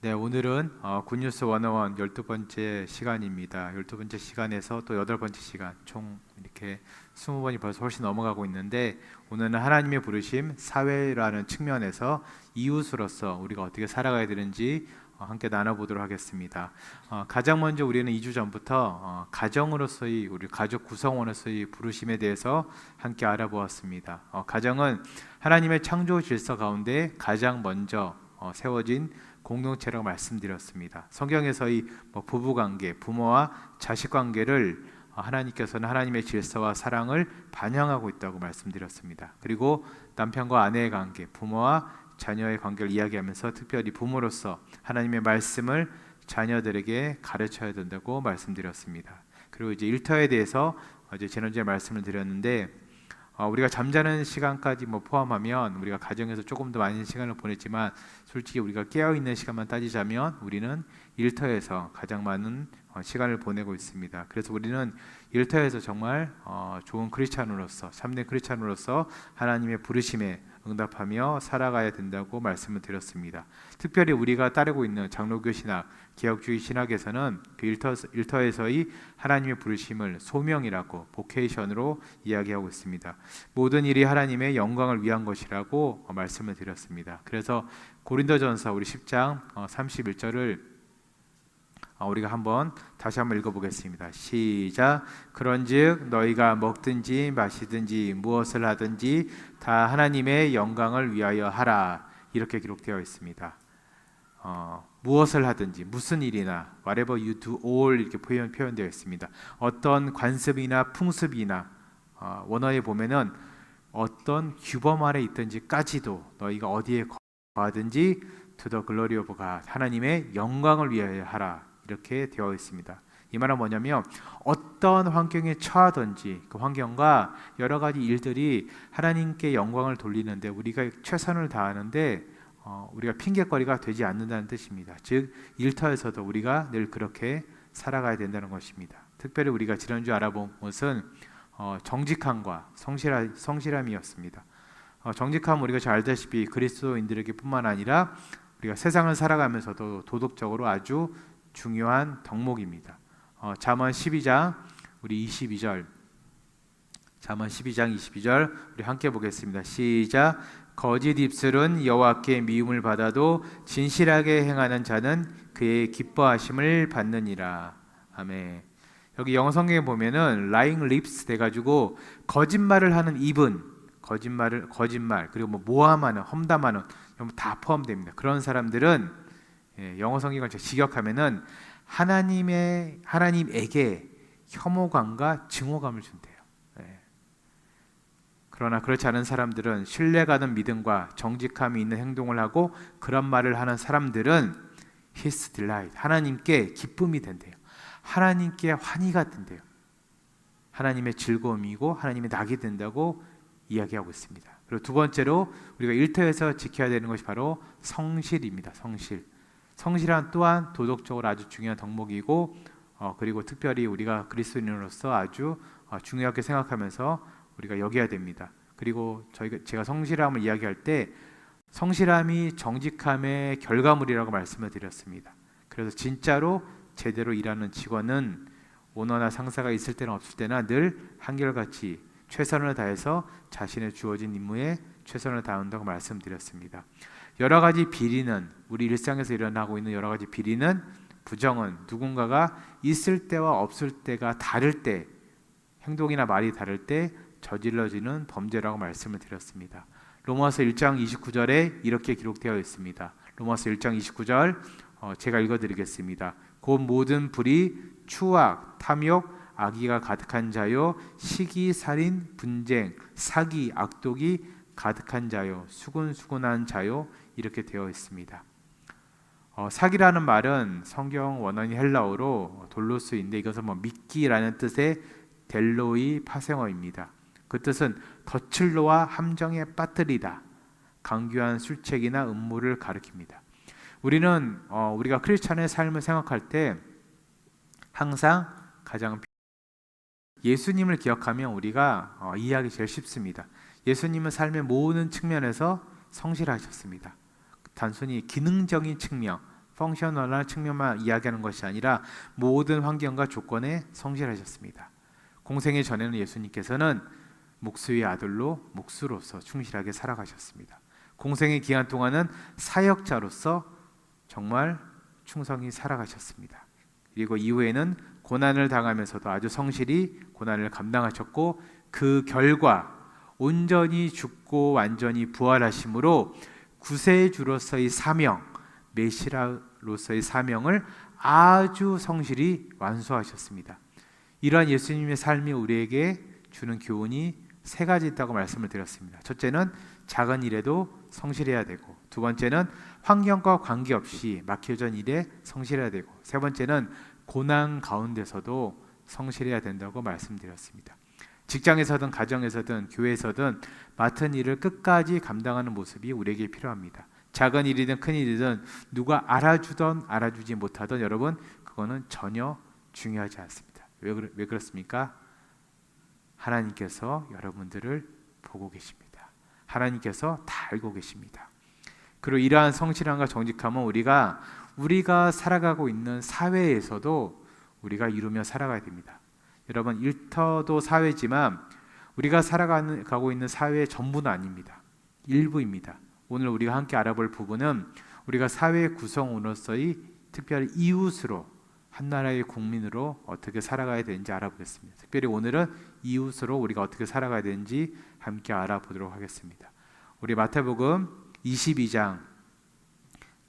네, 오늘은 굿뉴스 101 12번째 시간입니다. 12번째 시간에서 또 8번째 시간, 총 이렇게 20번이 벌써 훨씬 넘어가고 있는데, 오늘은 하나님의 부르심, 사회라는 측면에서 이웃으로서 우리가 어떻게 살아가야 되는지 함께 나눠보도록 하겠습니다. 가장 먼저 우리는 2주 전부터 가정으로서의, 우리 가족 구성원으로서의 부르심에 대해서 함께 알아보았습니다. 가정은 하나님의 창조 질서 가운데 가장 먼저 세워진 공동체라고 말씀드렸습니다. 성경에서의 부부관계, 부모와 자식관계를 하나님께서는 하나님의 질서와 사랑을 반영하고 있다고 말씀드렸습니다. 그리고 남편과 아내의 관계, 부모와 자녀의 관계를 이야기하면서 특별히 부모로서 하나님의 말씀을 자녀들에게 가르쳐야 된다고 말씀드렸습니다. 그리고 이제 일터에 대해서 어제 지난주에 말씀을 드렸는데, 우리가 잠자는 시간까지 포함하면 우리가 가정에서 조금 더 많은 시간을 보냈지만, 솔직히 우리가 깨어있는 시간만 따지자면 우리는 일터에서 가장 많은 시간을 보내고 있습니다. 그래서 우리는 일터에서 정말 좋은 크리스찬으로서, 참된 크리스찬으로서 하나님의 부르심에 응답하며 살아가야 된다고 말씀을 드렸습니다. 특별히 우리가 따르고 있는 장로교 신학, 개혁주의 신학에서는 그 일터에서의 하나님의 부르심을 소명이라고, 보케이션으로 이야기하고 있습니다. 모든 일이 하나님의 영광을 위한 것이라고 말씀을 드렸습니다. 그래서 고린도전서 우리 10장 31절을 우리가 다시 한번 읽어보겠습니다. 시작. 그런즉 너희가 먹든지 마시든지 무엇을 하든지 다 하나님의 영광을 위하여 하라, 이렇게 기록되어 있습니다. 무엇을 하든지, 무슨 일이나, whatever you do all, 이렇게 표현되어 있습니다. 어떤 관습이나 풍습이나, 원어에 보면은 어떤 규범 아래 있든지까지도 너희가 어디에 거하든지 to the glory of God, 하나님의 영광을 위하여 하라, 이렇게 되어 있습니다. 이 말은 뭐냐면, 어떤 환경에 처하든지 그 환경과 여러 가지 일들이 하나님께 영광을 돌리는데 우리가 최선을 다하는데 우리가 핑계거리가 되지 않는다는 뜻입니다. 즉 일터에서도 우리가 늘 그렇게 살아가야 된다는 것입니다. 특별히 우리가 지난주 알아본 것은 정직함과 성실함이었습니다. 정직함은 우리가 잘 알다시피 그리스도인들에게 뿐만 아니라 우리가 세상을 살아가면서도 도덕적으로 아주 중요한 덕목입니다. 잠언 12장 우리 22절, 잠언 12장 22절 우리 함께 보겠습니다. 시작. 거짓 입술은 여호와께 미움을 받아도 진실하게 행하는 자는 그의 기뻐하심을 받느니라. 아멘. 여기 영어 성경에 보면은 lying lips 돼가지고 거짓말을 하는 입은, 거짓말 그리고 모함하는, 험담하는 다 포함됩니다. 그런 사람들은 영어 성경을 직역하면은 하나님에게 혐오감과 증오감을 준대요. 그러나 그렇지 않은 사람들은 신뢰가는 믿음과 정직함이 있는 행동을 하고 그런 말을 하는 사람들은 His delight, 하나님께 기쁨이 된대요. 하나님께 환희가 된대요. 하나님의 즐거움이고 하나님의 낙이 된다고 이야기하고 있습니다. 그리고 두 번째로 우리가 일터에서 지켜야 되는 것이 바로 성실입니다. 성실한 또한 도덕적으로 아주 중요한 덕목이고, 그리고 특별히 우리가 그리스도인으로서 아주 중요하게 생각하면서 우리가 여겨야 됩니다. 그리고 제가 성실함을 이야기할 때 성실함이 정직함의 결과물이라고 말씀을 드렸습니다. 그래서 진짜로 제대로 일하는 직원은 오너나 상사가 있을 때나 없을 때나 늘 한결같이 최선을 다해서 자신의 주어진 임무에 최선을 다한다고 말씀드렸습니다. 여러 가지 비리는, 우리 일상에서 일어나고 있는 여러 가지 비리는, 부정은 누군가가 있을 때와 없을 때가 다를 때, 행동이나 말이 다를 때 저질러지는 범죄라고 말씀을 드렸습니다. 로마서 1장 29절에 이렇게 기록되어 있습니다. 로마서 1장 29절 제가 읽어드리겠습니다. 곧 모든 불의, 추악, 탐욕, 악의가 가득한 자요, 시기, 살인, 분쟁, 사기, 악독이 가득한 자요, 수군수군한 자요, 이렇게 되어 있습니다. 사기라는 말은 성경 원어인 헬라어로 돌로스인데, 이것은 미끼라는 뜻의 델로이 파생어입니다. 그 뜻은 덫을 함정에 빠뜨리다, 강교한 술책이나 음모를 가리킵니다. 우리가 크리스찬의 삶을 생각할 때 항상 가장 예수님을 기억하면 우리가 이해하기 제일 쉽습니다. 예수님은 삶의 모든 측면에서 성실하셨습니다. 단순히 기능적인 측면, 펑셔널한 측면만 이야기하는 것이 아니라 모든 환경과 조건에 성실하셨습니다. 공생의 전에는 예수님께서는 목수의 아들로 목수로서 충실하게 살아가셨습니다. 공생의 기간 동안은 사역자로서 정말 충성히 살아가셨습니다. 그리고 이후에는 고난을 당하면서도 아주 성실히 고난을 감당하셨고, 그 결과 온전히 죽고 완전히 부활하심으로 구세주로서의 사명, 메시아로서의 사명을 아주 성실히 완수하셨습니다. 이러한 예수님의 삶이 우리에게 주는 교훈이 세 가지 있다고 말씀을 드렸습니다. 첫째는 작은 일에도 성실해야 되고, 두 번째는 환경과 관계없이 맡겨진 일에 성실해야 되고, 세 번째는 고난 가운데서도 성실해야 된다고 말씀드렸습니다. 직장에서든 가정에서든 교회에서든 맡은 일을 끝까지 감당하는 모습이 우리에게 필요합니다. 작은 일이든 큰 일이든 누가 알아주든 알아주지 못하든 여러분, 그거는 전혀 중요하지 않습니다. 왜 그렇습니까? 하나님께서 여러분들을 보고 계십니다. 하나님께서 다 알고 계십니다. 그리고 이러한 성실함과 정직함은 우리가 살아가고 있는 사회에서도 우리가 이루며 살아가야 됩니다. 여러분, 일터도 사회지만 우리가 살아가고 있는 사회의 전부는 아닙니다. 일부입니다. 오늘 우리가 함께 알아볼 부분은 우리가 사회 구성원으로서의 특별히 이웃으로, 한 나라의 국민으로 어떻게 살아가야 되는지 알아보겠습니다. 특별히 오늘은 이웃으로 우리가 어떻게 살아가야 되는지 함께 알아보도록 하겠습니다. 우리 마태복음 22장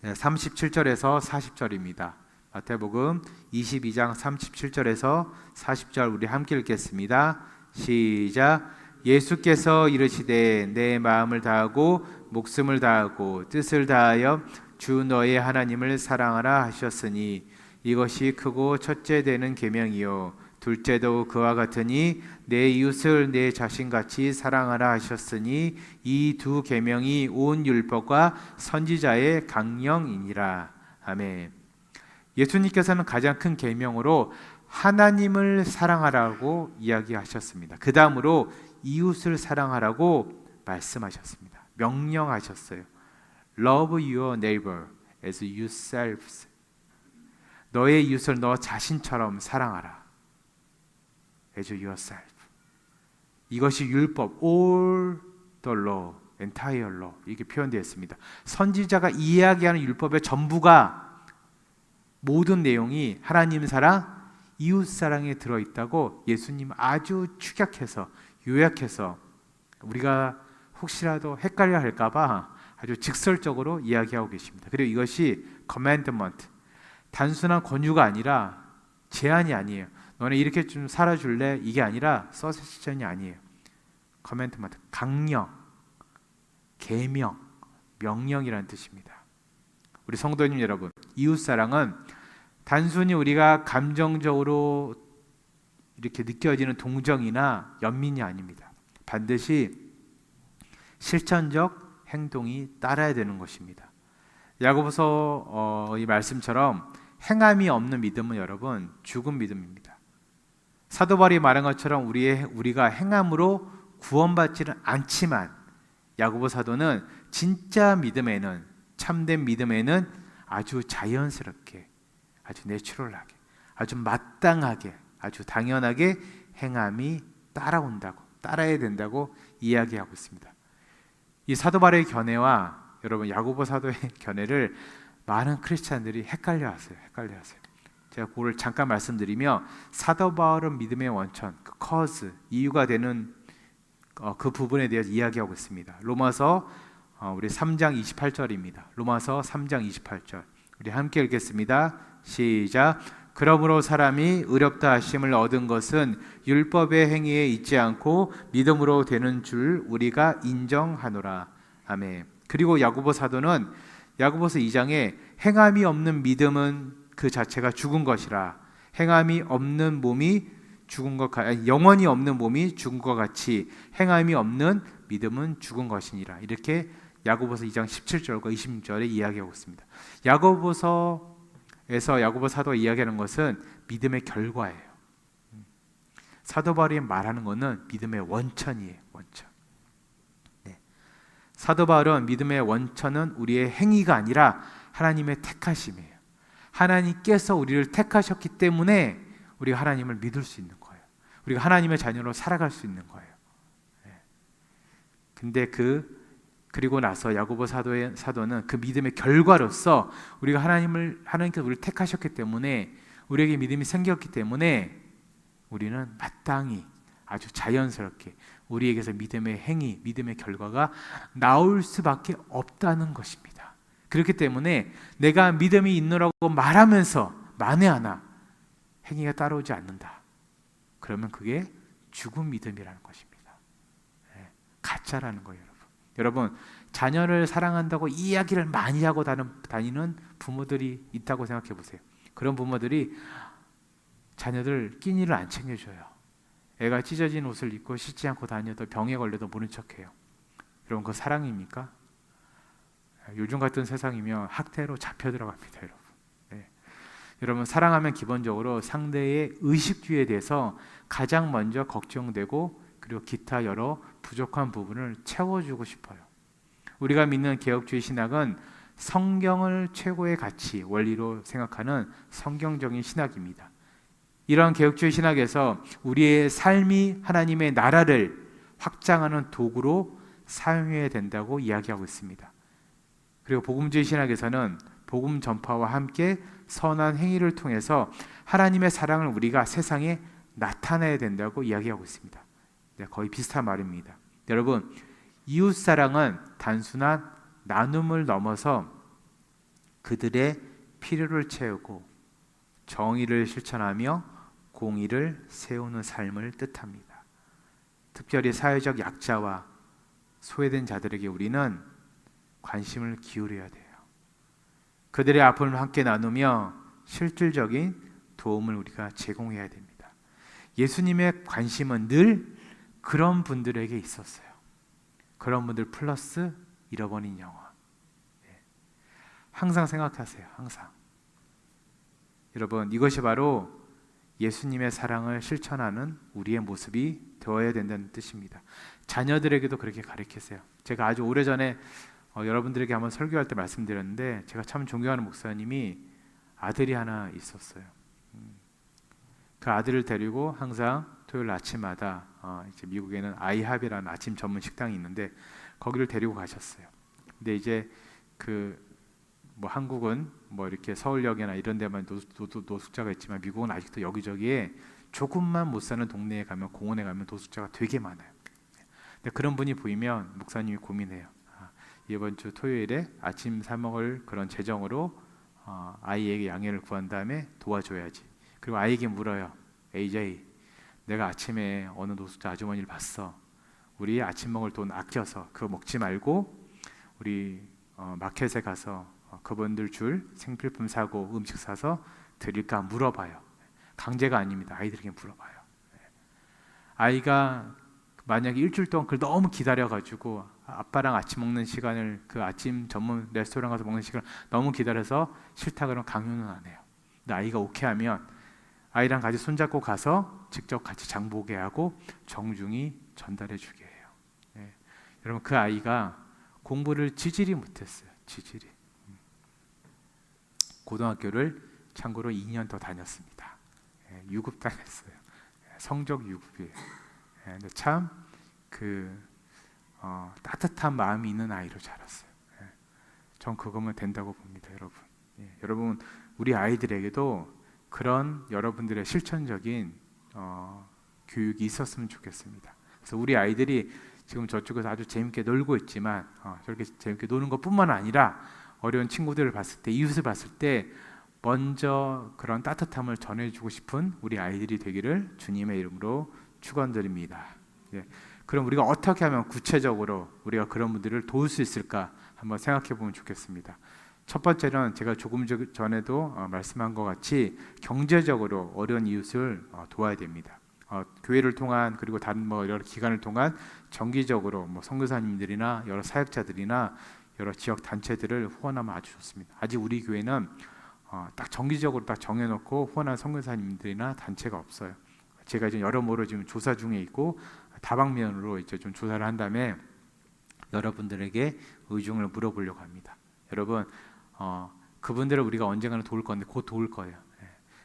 37절에서 40절입니다. 마태복음 22장 37절에서 40절 우리 함께 읽겠습니다. 시작. 예수께서 이르시되 내 마음을 다하고 목숨을 다하고 뜻을 다하여 주 너의 하나님을 사랑하라 하셨으니 이것이 크고 첫째 되는 계명이요 둘째도 그와 같으니 내 이웃을 내 자신같이 사랑하라 하셨으니 이 두 계명이 온 율법과 선지자의 강령이니라. 아멘. 예수님께서는 가장 큰 계명으로 하나님을 사랑하라고 이야기하셨습니다. 그 다음으로 이웃을 사랑하라고 말씀하셨습니다. 명령하셨어요. Love your neighbor as yourself. 너의 이웃을 너 자신처럼 사랑하라. As yourself. 이것이 율법, all the law, entire law 이렇게 표현되어 있습니다. 선지자가 이야기하는 율법의 전부가, 모든 내용이 하나님 사랑, 이웃 사랑에 들어있다고 예수님 아주 축약해서, 요약해서, 우리가 혹시라도 헷갈려 할까봐 아주 직설적으로 이야기하고 계십니다. 그리고 이것이 commandment, 단순한 권유가 아니라 제안이 아니에요. 너네 이렇게 좀 살아줄래? 이게 아니라 서세션이 아니에요. commandment, 강령, 계명, 명령이라는 뜻입니다. 우리 성도님 여러분, 이웃사랑은 단순히 우리가 감정적으로 이렇게 느껴지는 동정이나 연민이 아닙니다. 반드시 실천적 행동이 따라야 되는 것입니다. 야고보서 이 말씀처럼 행함이 없는 믿음은 여러분 죽은 믿음입니다. 사도 바울이 말한 것처럼 우리가 행함으로 구원받지는 않지만 야고보 사도는 진짜 믿음에는, 참된 믿음에는 아주 자연스럽게, 아주 내추럴하게, 아주 마땅하게, 아주 당연하게 행함이 따라온다고, 따라야 된다고 이야기하고 있습니다. 이 사도 바울의 견해와 여러분 야고보 사도의 견해를 많은 크리스찬들이 헷갈려하세요. 제가 그걸 잠깐 말씀드리며, 사도 바울은 믿음의 원천, 그 cause, 이유가 되는 그 부분에 대해서 이야기하고 있습니다. 로마서 우리 3장 28절입니다. 로마서 3장 28절 우리 함께 읽겠습니다. 시작. 그러므로 사람이 의롭다 하심을 얻은 것은 율법의 행위에 있지 않고 믿음으로 되는 줄 우리가 인정하노라. 아멘. 그리고 야고보 사도는 야고보서 2장에 행함이 없는 믿음은 그 자체가 죽은 것이라, 행함이 없는 몸이 죽은 것, 영원히 없는 몸이 죽은 것 같이 행함이 없는 믿음은 죽은 것이니라. 이렇게 야고보서 2장 17절과 26절에 이야기하고 있습니다. 야고보서에서 야고보 사도가 이야기하는 것은 믿음의 결과예요. 사도 바울이 말하는 것은 믿음의 원천이에요. 원천. 네. 사도 바울은 믿음의 원천은 우리의 행위가 아니라 하나님의 택하심이에요. 하나님께서 우리를 택하셨기 때문에 우리가 하나님을 믿을 수 있는 거예요. 우리가 하나님의 자녀로 살아갈 수 있는 거예요. 근데 그리고 나서 야고보 사도는 그 믿음의 결과로서 우리가 하나님께서 우리를 택하셨기 때문에 우리에게 믿음이 생겼기 때문에 우리는 마땅히 아주 자연스럽게 우리에게서 믿음의 행위, 믿음의 결과가 나올 수밖에 없다는 것입니다. 그렇기 때문에 내가 믿음이 있노라고 말하면서 만에 하나 행위가 따라오지 않는다. 그러면 그게 죽은 믿음이라는 것입니다. 가짜라는 거예요, 여러분. 여러분, 자녀를 사랑한다고 이야기를 많이 하고 다니는 부모들이 있다고 생각해 보세요. 그런 부모들이 자녀들 끼니를 안 챙겨줘요. 애가 찢어진 옷을 입고 씻지 않고 다녀도 병에 걸려도 모른 척해요. 여러분, 그거 사랑입니까? 요즘 같은 세상이면 학대로 잡혀 들어갑니다, 여러분. 네. 여러분, 사랑하면 기본적으로 상대의 의식주의에 대해서 가장 먼저 걱정되고 그리고 기타 여러 부족한 부분을 채워주고 싶어요. 우리가 믿는 개혁주의 신학은 성경을 최고의 가치, 원리로 생각하는 성경적인 신학입니다. 이러한 개혁주의 신학에서 우리의 삶이 하나님의 나라를 확장하는 도구로 사용해야 된다고 이야기하고 있습니다. 그리고 복음주의 신학에서는 복음 전파와 함께 선한 행위를 통해서 하나님의 사랑을 우리가 세상에 나타내야 된다고 이야기하고 있습니다. 거의 비슷한 말입니다. 여러분, 이웃사랑은 단순한 나눔을 넘어서 그들의 필요를 채우고 정의를 실천하며 공의를 세우는 삶을 뜻합니다. 특별히 사회적 약자와 소외된 자들에게 우리는 관심을 기울여야 돼요. 그들의 아픔을 함께 나누며 실질적인 도움을 우리가 제공해야 됩니다. 예수님의 관심은 늘 그런 분들에게 있었어요. 그런 분들 플러스 잃어버린 영혼. 항상 생각하세요. 항상. 여러분, 이것이 바로 예수님의 사랑을 실천하는 우리의 모습이 되어야 된다는 뜻입니다. 자녀들에게도 그렇게 가르치세요. 제가 아주 오래전에 여러분들에게 한번 설교할 때 말씀드렸는데, 제가 참 존경하는 목사님이 아들이 하나 있었어요. 그 아들을 데리고 항상 토요일 아침마다 이제 미국에는 아이합이라는 아침 전문 식당이 있는데 거기를 데리고 가셨어요. 근데 이제 뭐 한국은 뭐 이렇게 서울역이나 이런 데만 노숙자가 있지만 미국은 아직도 여기저기에 조금만 못 사는 동네에 가면, 공원에 가면 노숙자가 되게 많아요. 근데 그런 분이 보이면 목사님이 고민해요. 이번 주 토요일에 아침 사 먹을 그런 재정으로 아이에게 양해를 구한 다음에 도와줘야지. 그리고 아이에게 물어요. AJ, 내가 아침에 어느 노숙자 아주머니를 봤어. 우리 아침 먹을 돈 아껴서 그거 먹지 말고 우리 마켓에 가서 그분들 줄 생필품 사고 음식 사서 드릴까 물어봐요. 강제가 아닙니다. 아이들에게 물어봐요. 아이가 만약에 일주일 동안 그걸 너무 기다려가지고 아빠랑 아침 먹는 시간을, 그 아침 전문 레스토랑 가서 먹는 시간을 너무 기다려서 싫다 그러면 강요는 안 해요. 근데 아이가 오케이 하면 아이랑 같이 손잡고 가서 직접 같이 장보게 하고 정중히 전달해 주게 해요. 여러분, 그 아이가 공부를 지질이 못했어요. 지질이. 고등학교를 참고로 2년 더 다녔습니다. 유급 다녔어요. 성적 유급이에요. 근데 참 따뜻한 마음이 있는 아이로 자랐어요. 전 그거면 된다고 봅니다, 여러분. 여러분, 우리 아이들에게도 그런 여러분들의 실천적인 교육이 있었으면 좋겠습니다. 그래서 우리 아이들이 지금 저쪽에서 아주 재밌게 놀고 있지만 저렇게 재밌게 노는 것뿐만 아니라 어려운 친구들을 봤을 때, 이웃을 봤을 때 먼저 그런 따뜻함을 전해주고 싶은 우리 아이들이 되기를 주님의 이름으로 축원드립니다. 그럼 우리가 어떻게 하면 구체적으로 우리가 그런 분들을 도울 수 있을까 한번 생각해 보면 좋겠습니다. 첫 번째는 제가 조금 전에도 말씀한 것 같이 경제적으로 어려운 이웃을 도와야 됩니다. 교회를 통한, 그리고 다른 여러 기관을 통한 정기적으로 선교사님들이나 여러 사역자들이나 여러 지역 단체들을 후원하면 아주 좋습니다. 아직 우리 교회는 딱 정기적으로 딱 정해놓고 후원한 선교사님들이나 단체가 없어요. 제가 이제 여러모로 지금 조사 중에 있고 다방면으로 이제 좀 조사를 한 다음에 여러분들에게 의중을 물어보려고 합니다. 여러분, 그분들을 우리가 언젠가는 도울 건데 곧 도울 거예요.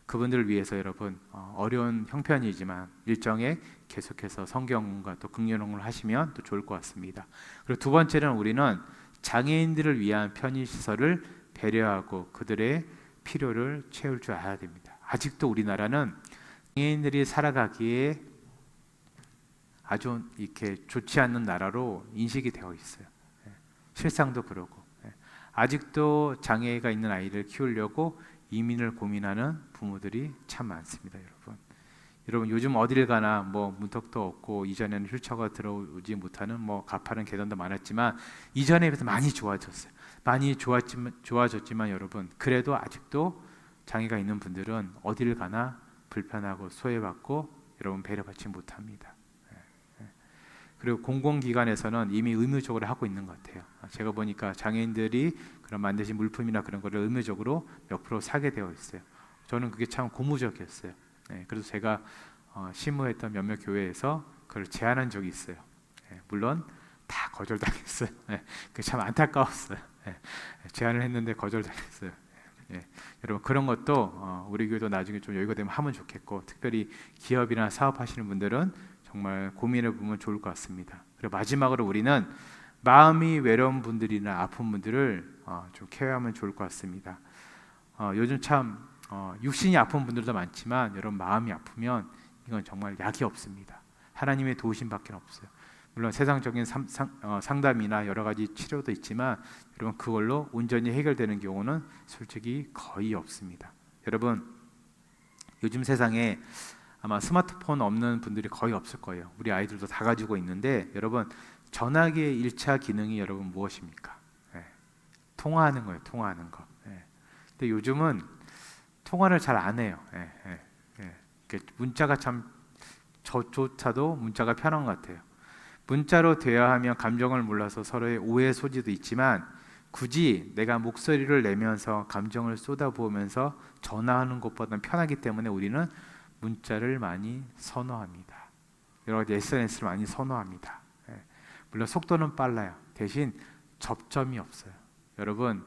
그분들을 위해서 여러분 어려운 형편이지만 일정에 계속해서 성경과 또 긍휼을 하시면 또 좋을 것 같습니다. 그리고 두 번째는 우리는 장애인들을 위한 편의시설을 배려하고 그들의 필요를 채울 줄 알아야 됩니다. 아직도 우리나라는 장애인들이 살아가기에 아주 이렇게 좋지 않는 나라로 인식이 되어 있어요. 실상도 그러고 아직도 장애가 있는 아이를 키우려고 이민을 고민하는 부모들이 참 많습니다, 여러분. 여러분 요즘 어디를 가나 뭐 문턱도 없고 이전에는 휠체어가 들어오지 못하는 뭐 가파른 계단도 많았지만 이전에 비해서 많이 좋아졌어요. 많이 좋아졌지만 여러분 그래도 아직도 장애가 있는 분들은 어디를 가나 불편하고 소외받고 여러분 배려받지 못합니다. 그리고 공공기관에서는 이미 의무적으로 하고 있는 것 같아요. 제가 보니까 장애인들이 그런 만드신 물품이나 그런 거를 의무적으로 몇 프로 사게 되어 있어요. 저는 그게 참 고무적이었어요. 그래서 제가 심무했던 몇몇 교회에서 그걸 제안한 적이 있어요. 물론 다 거절당했어요. 그게 참 안타까웠어요. 제안을 했는데 거절당했어요. 여러분 그런 것도 우리 교회도 나중에 좀 여유가 되면 하면 좋겠고 특별히 기업이나 사업하시는 분들은 정말 고민해 보면 좋을 것 같습니다. 그리고 마지막으로 우리는 마음이 외로운 분들이나 아픈 분들을 좀 케어하면 좋을 것 같습니다. 요즘 참 육신이 아픈 분들도 많지만 여러분 마음이 아프면 이건 정말 약이 없습니다. 하나님의 도우심밖에 없어요. 물론 세상적인 상담이나 여러 가지 치료도 있지만 여러분 그걸로 온전히 해결되는 경우는 솔직히 거의 없습니다. 여러분 요즘 세상에 아마 스마트폰 없는 분들이 거의 없을 거예요. 우리 아이들도 다 가지고 있는데 여러분 전화기의 1차 기능이 여러분 무엇입니까? 통화하는 거예요. 통화하는 거. 근데 요즘은 통화를 잘 안 해요. 문자가 참 저조차도 문자가 편한 것 같아요. 문자로 대화하면 감정을 몰라서 서로의 오해 소지도 있지만 굳이 내가 목소리를 내면서 감정을 쏟아부으면서 전화하는 것보다는 편하기 때문에 우리는 문자를 많이 선호합니다. 여러 가지 SNS를 많이 선호합니다. 물론 속도는 빨라요. 대신 접점이 없어요. 여러분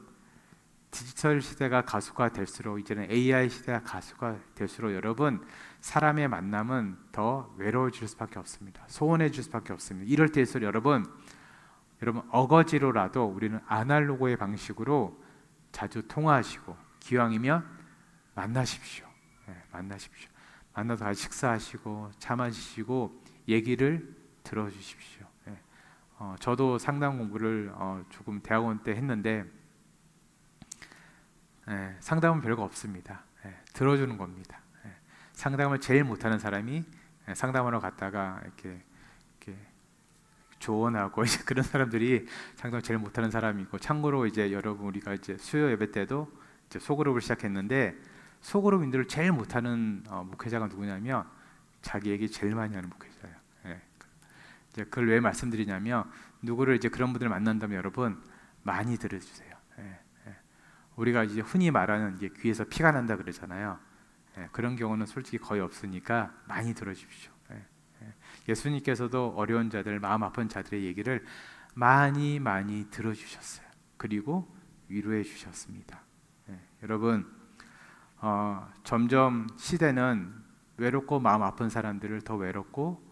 디지털 시대가 가속화 될수록 이제는 AI 시대가 가속화 될수록 여러분 사람의 만남은 더 외로워질 수밖에 없습니다. 소원해질 수밖에 없습니다. 이럴 때일수록 여러분 어거지로라도 우리는 아날로그의 방식으로 자주 통화하시고 기왕이면 만나십시오. 만나십시오. 만나서 같이 식사하시고 차 마시시고 얘기를 들어주십시오. 저도 상담 공부를 조금 대학원 때 했는데 상담은 별거 없습니다. 들어주는 겁니다. 상담을 제일 못하는 사람이 상담하러 갔다가 이렇게 조언하고 이제 그런 사람들이 상담을 제일 못하는 사람이고 참고로 이제 여러분 우리가 이제 수요 예배 때도 이제 소그룹을 시작했는데 소그룹인들을 제일 못하는 목회자가 누구냐면 자기 얘기 제일 많이 하는 목회자예요. 이제 그걸 왜 말씀드리냐면 누구를 이제 그런 분들을 만난다면 여러분 많이 들어주세요. 우리가 이제 흔히 말하는 이제 귀에서 피가 난다 그러잖아요. 그런 경우는 솔직히 거의 없으니까 많이 들어주십시오. 예수님께서도 어려운 자들, 마음 아픈 자들의 얘기를 많이 들어주셨어요. 그리고 위로해 주셨습니다. 여러분 점점 시대는 외롭고 마음 아픈 사람들을 더 외롭고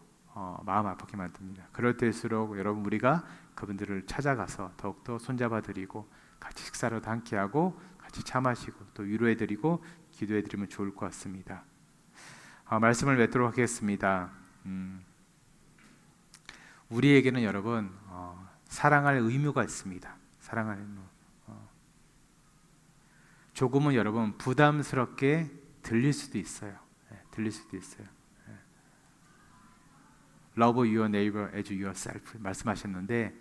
마음 아프게 만듭니다. 그럴 때일수록 여러분 우리가 그분들을 찾아가서 더욱더 손잡아 드리고 같이 식사를 함께하고 같이 차 마시고 또 위로해 드리고 기도해 드리면 좋을 것 같습니다. 말씀을 맺도록 하겠습니다. 우리에게는 여러분 사랑할 의무가 있습니다. 사랑할 의무. 조금은 여러분 부담스럽게 들릴 수도 있어요. 들릴 수도 있어요. Love your neighbor as yourself 말씀하셨는데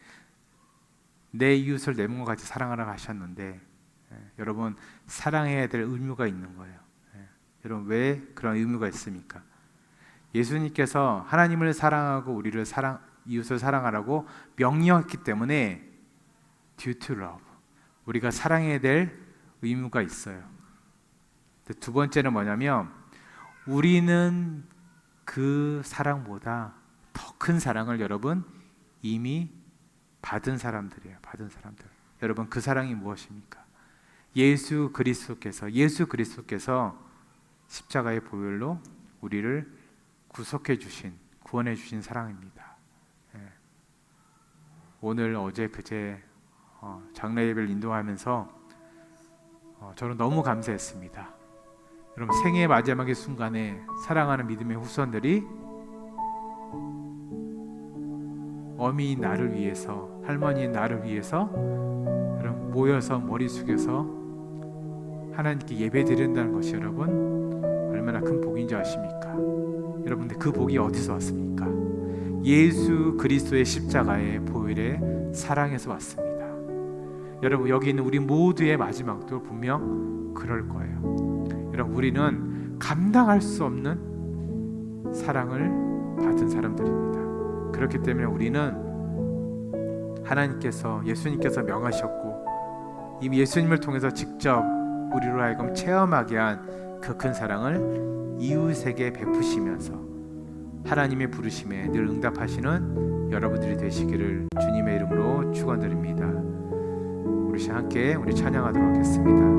내 이웃을 내 몸과 같이 사랑하라고 하셨는데 여러분 사랑해야 될 의무가 있는 거예요. 여러분 왜 그런 의무가 있습니까? 예수님께서 하나님을 사랑하고 이웃을 사랑하라고 명령했기 때문에 due to love 우리가 사랑해야 될 의무가 있어요. 두 번째는 뭐냐면 우리는 그 사랑보다 더 큰 사랑을 여러분 이미 받은 사람들이에요. 받은 사람들. 여러분 그 사랑이 무엇입니까? 예수 그리스도께서 십자가의 보혈로 우리를 구속해 주신, 구원해 주신 사랑입니다. 예. 오늘 어제 그제 장례 예배를 인도하면서 저는 너무 감사했습니다. 여러분, 생애의 마지막의 순간에 사랑하는 믿음의 후손들이 어미인 나를 위해서, 할머니인 나를 위해서 여러분 모여서 머리 숙여서 하나님께 예배 드린다는 것이 여러분 얼마나 큰 복인지 아십니까? 여러분들, 그 복이 어디서 왔습니까? 예수 그리스도의 십자가의 보혈의 사랑에서 왔습니다. 여러분, 여기 있는 우리 모두의 마지막도 분명 그럴 거예요. 여러분, 우리는 감당할 수 없는 사랑을 받은 사람들입니다. 그렇기 때문에 우리는 하나님께서, 예수님께서 명하셨고 이미 예수님을 통해서 직접 우리로 하여금 체험하게 한 그 큰 사랑을 이웃에게 베푸시면서 하나님의 부르심에 늘 응답하시는 여러분들이 되시기를 주님의 이름으로 축원드립니다. 우리 함께 찬양하도록 하겠습니다.